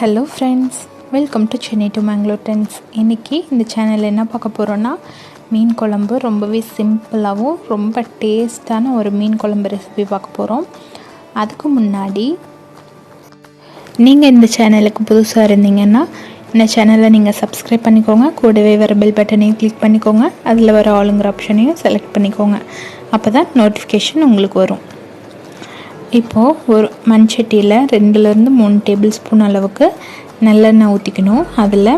Hello friends, welcome to Chennai to Mangalore tens. இன்றைக்கி இந்த சேனலில் என்ன பார்க்க போகிறோன்னா, மீன் குழம்பு ரொம்பவே சிம்பிளாகவும் ரொம்ப டேஸ்டான ஒரு மீன் குழம்பு ரெசிபி பார்க்க போகிறோம். அதுக்கு முன்னாடி நீங்கள் இந்த சேனலுக்கு புதுசாக இருந்தீங்கன்னா இந்த சேனலை நீங்கள் சப்ஸ்கிரைப் பண்ணிக்கோங்க. கூடவே வர பெல் பட்டனையும் கிளிக் பண்ணிக்கோங்க. அதில் வர ஆளுங்கிற ஆப்ஷனையும் செலக்ட் பண்ணிக்கோங்க. அப்போ தான் நோட்டிஃபிகேஷன் உங்களுக்கு வரும். இப்போது ஒரு மண் சட்டியில் 2-3 டேபிள் ஸ்பூன் அளவுக்கு நல்லெண்ணெய் ஊற்றிக்கணும். அதில்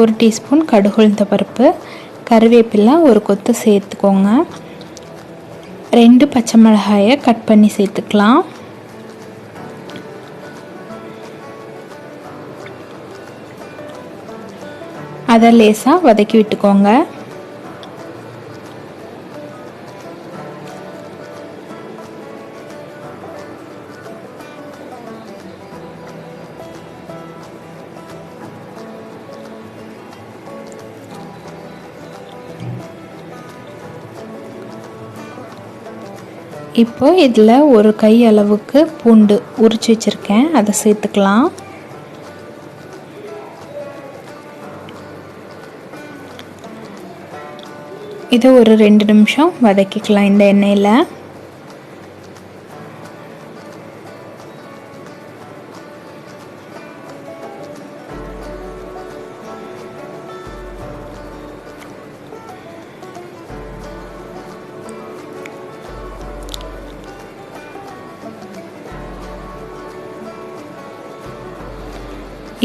1 டீஸ்பூன் கடுகு உளுந்த பருப்பு, கருவேப்பிலை ஒரு கொத்து சேர்த்துக்கோங்க. 2 பச்சை மிளகாயை கட் பண்ணி சேர்த்துக்கலாம். அதை லேசாக வதக்கி விட்டுக்கோங்க. இப்போ இதில் ஒரு கை அளவுக்கு பூண்டு உரித்து வச்சுருக்கேன், அதை சேர்த்துக்கலாம். இதை ஒரு 2 நிமிஷம் வதக்கிக்கலாம் இந்த எண்ணெயில்.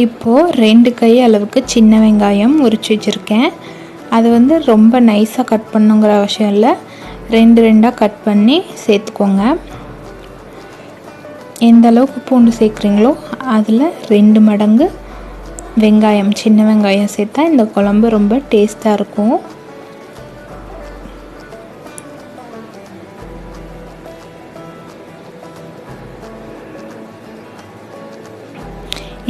இப்போது 2 கை அளவுக்கு சின்ன வெங்காயம் உரித்து வச்சுருக்கேன். அது ரொம்ப நைஸாக கட் பண்ணுங்கிற அவசியம் இல்லை, 2 கட் பண்ணி சேர்த்துக்கோங்க. எந்த அளவுக்கு பூண்டு சேர்க்குறீங்களோ அதில் 2 மடங்கு வெங்காயம், சின்ன வெங்காயம் சேர்த்தா இந்த குழம்பு ரொம்ப டேஸ்ட்டாக இருக்கும்.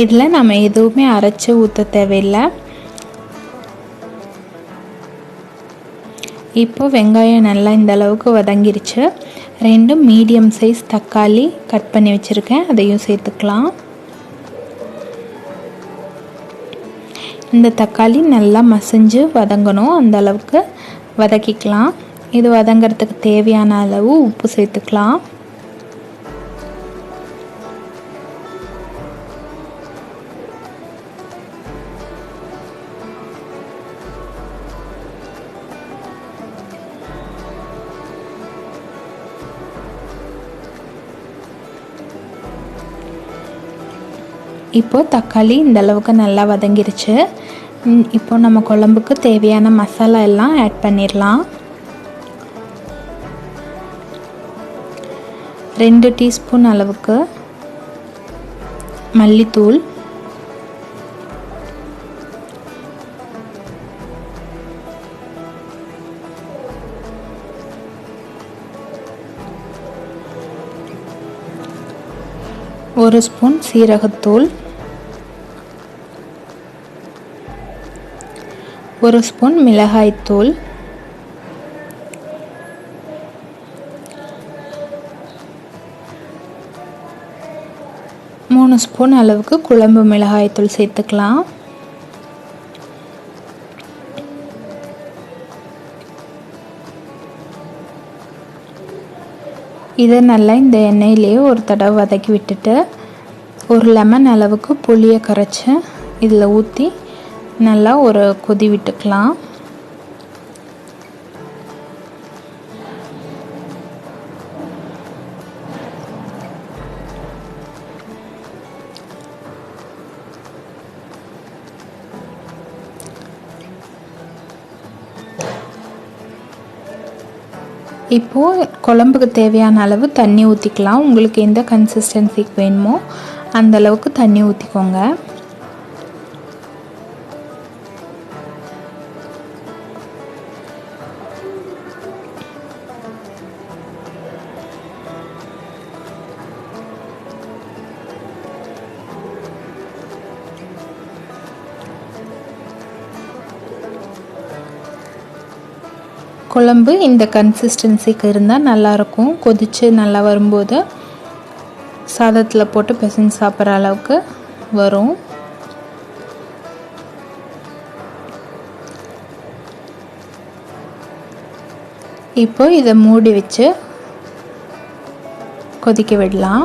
இதில் நம்ம எதுவுமே அரைச்சி ஊற்ற தேவையில்லை. இப்போ வெங்காயம் நல்லா இந்த அளவுக்கு வதங்கிருச்சு. 2 மீடியம் சைஸ் தக்காளி கட் பண்ணி வச்சுருக்கேன், அதையும் சேர்த்துக்கலாம். இந்த தக்காளி நல்லா மசிஞ்சு வதங்கணும், அந்த அளவுக்கு வதக்கிக்கலாம். இது வதங்கிறதுக்கு தேவையான அளவு உப்பு சேர்த்துக்கலாம். இப்போது தக்காளி இந்த அளவுக்கு நல்லா வதங்கிருச்சு. இப்போ நம்ம குழம்புக்கு தேவையான மசாலா எல்லாம் ஆட் பண்ணிடலாம். 2 டீஸ்பூன் அளவுக்கு மல்லித்தூள், 1 ஸ்பூன் சீரகத்தூள், 1 ஸ்பூன் மிளகாய்த்தூள், 3 ஸ்பூன் அளவுக்கு குழம்பு மிளகாய்த்தூள் சேர்த்துக்கலாம். இதை நல்லா இந்த எண்ணெயிலேயே ஒரு தடவை வதக்கி விட்டுட்டு, ஒரு லெமன் அளவுக்கு புளியை கரைச்சி இதில் ஊற்றி நல்லா ஒரு கொதி விட்டுக்கலாம். இப்போது குழம்புக்கு தேவையான அளவு தண்ணி ஊற்றிக்கலாம். உங்களுக்கு எந்த கன்சிஸ்டன்சிக்கு வேணுமோ அந்த அளவுக்கு தண்ணி ஊற்றிக்கோங்க. குழம்பு இந்த கன்சிஸ்டன்சிக்கு இருந்தால் நல்லாயிருக்கும். கொதித்து நல்லா வரும்போது சாதத்தில் போட்டு பிசைஞ்சு சாப்பிட்ற அளவுக்கு வரும். இப்போ இதை மூடி வச்சு கொதிக்க விடலாம்.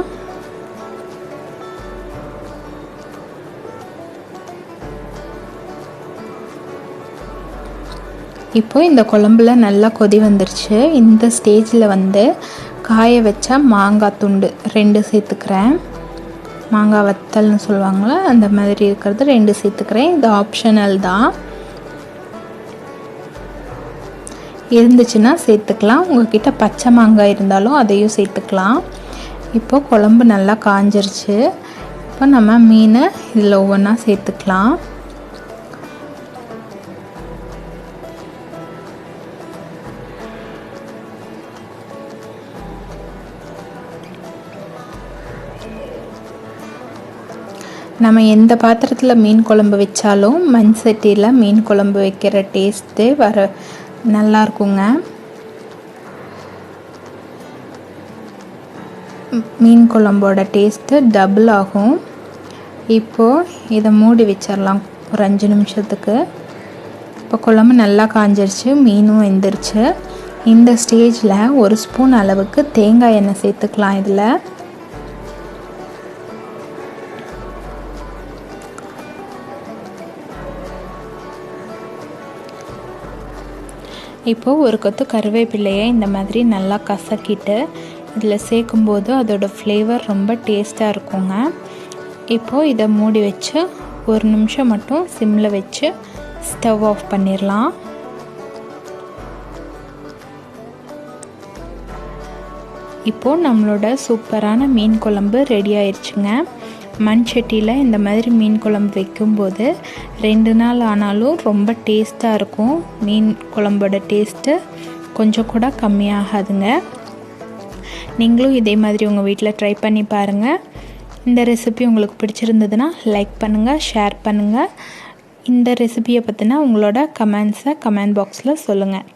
இப்போ இந்த குழம்புல நல்லா கொதி வந்துருச்சு. இந்த ஸ்டேஜில் காய வச்ச மாங்காய் துண்டு 2 சேர்த்துக்கிறேன். மாங்காய் வத்தல்னு சொல்லுவாங்களே அந்த மாதிரி இருக்கிறது 2 சேர்த்துக்கிறேன். இது ஆப்ஷனல் தான், இருந்துச்சுன்னா சேர்த்துக்கலாம். உங்கள்கிட்ட பச்சை மாங்காய் இருந்தாலும் அதையும் சேர்த்துக்கலாம். இப்போ குழம்பு நல்லா காஞ்சிருச்சு. இப்போ நம்ம மீனை இதில் ஒவ்வொன்றா சேர்த்துக்கலாம். நம்ம எந்த பாத்திரத்தில் மீன் குழம்பு வச்சாலும் மண் சட்டியில் மீன் குழம்பு வைக்கிற டேஸ்ட்டு நல்லா இருக்குங்க. மீன் குழம்போட டேஸ்ட்டு டபுள் ஆகும். இப்போது இதை மூடி வச்சிடலாம் ஒரு 5 நிமிஷத்துக்கு. இப்போ குழம்பு நல்லா காஞ்சிருச்சு, மீனும் வெந்துருச்சு. இந்த ஸ்டேஜில் 1 ஸ்பூன் அளவுக்கு தேங்காய் எண்ணெய் சேர்த்துக்கலாம். இதில் இப்போது ஒரு கொத்து கருவேப்பிலையை இந்த மாதிரி நல்லா கசக்கிட்டு இதில் சேர்க்கும்போது அதோட ஃப்ளேவர் ரொம்ப டேஸ்ட்டாக இருக்குங்க. இப்போது இதை மூடி வச்சு 1 நிமிஷம் மட்டும் சிம்மில் வச்சு ஸ்டவ் ஆஃப் பண்ணிடலாம். இப்போது நம்மளோட சூப்பரான மீன் குழம்பு ரெடி ஆயிடுச்சுங்க. மண் சட்டியில் இந்த மாதிரி மீன் குழம்பு வைக்கும்போது 2 நாள் ஆனாலும் ரொம்ப டேஸ்ட்டாக இருக்கும். மீன் குழம்போட டேஸ்ட்டு கொஞ்சம் கூட கம்மியாகாதுங்க. நீங்களும் இதே மாதிரி உங்கள் வீட்டில் ட்ரை பண்ணி பாருங்கள். இந்த ரெசிபி உங்களுக்கு பிடிச்சிருந்ததுன்னா லைக் பண்ணுங்கள், ஷேர் பண்ணுங்கள். இந்த ரெசிபியை பற்றின உங்களோட கமெண்ட்ஸை கமெண்ட் பாக்ஸில் சொல்லுங்கள்.